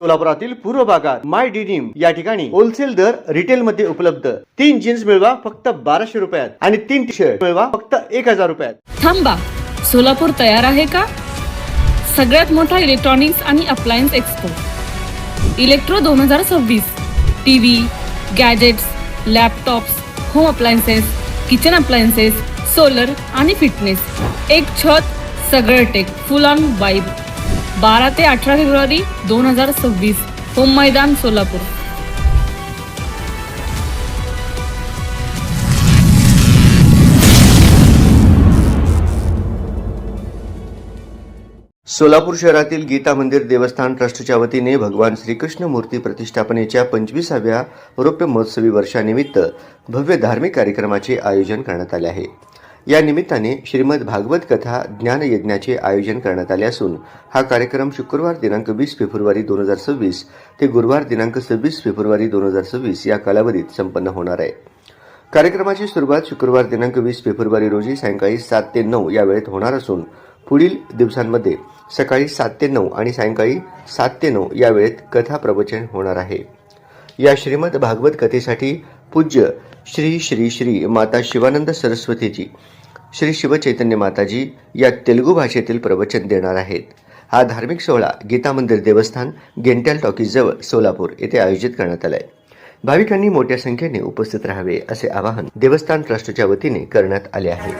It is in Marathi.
सोलापुरातील पूर्व भागात माय डिनिम या ठिकाणी होलसेल दर रिटेल मध्ये उपलब्ध। 3 जीन्स मिळवा फक्त 1200 रुपयात आणि 3 टी शर्ट मिळवा फक्त 1000 रुपयात। थांबा, सोलापूर तयार आहे का? सगळ्यात मोठा इलेक्ट्रॉनिक्स आणि appliance expo electro 2026। TV, gadgets, laptops, home appliances, kitchen appliances, solar आणि फिटनेस, एक छत, सगळं टेक, फुल ऑन वाइब। 12 ते 18 फेब्रुवारी 2026, होम मैदान, सोलापूर। सोलापूर शहरातील गीता मंदिर देवस्थान ट्रस्टच्या वतीने भगवान श्रीकृष्ण मूर्ती प्रतिष्ठापनेच्या 25व्या रौप्य महोत्सवी वर्षानिमित्त भव्य धार्मिक कार्यक्रमाचे आयोजन करण्यात आले आहे। या निमित्ताने श्रीमद भागवत कथा ज्ञान यज्ञाचे आयोजन करण्यात आले असून हा कार्यक्रम शुक्रवार दिनांक 20 फेब्रुवारी 2026 ते गुरुवार दिनांक 26 फेब्रुवारी 2026 या कालावधीत संपन्न होणार आहे। कार्यक्रमाची सुरुवात शुक्रवार दिनांक 20 फेब्रुवारी रोजी सायंकाळी 7 ते 9 या वेळेत होणार असून पुढील दिवसांमध्ये सकाळी 7 ते 9 आणि सायंकाळी 7 ते 9 या वेळेत कथा प्रवचन होणार आहे। या श्रीमद भागवत कथेसाठी पूज्य श्री श्री श्री माता शिवानंद सरस्वतीजी, श्री शिवचैतन्य माताजी या तेलुगू भाषेतील प्रवचन देणार आहेत। हा धार्मिक सोहळा गीता मंदिर देवस्थान, गेंट्याल टॉकीज जवळ सोलापूर येथे आयोजित करण्यात आला आहे। भाविकांनी मोठ्या संख्येने उपस्थित राहावे असे आवाहन देवस्थान ट्रस्टच्या वतीने करण्यात आले आहे।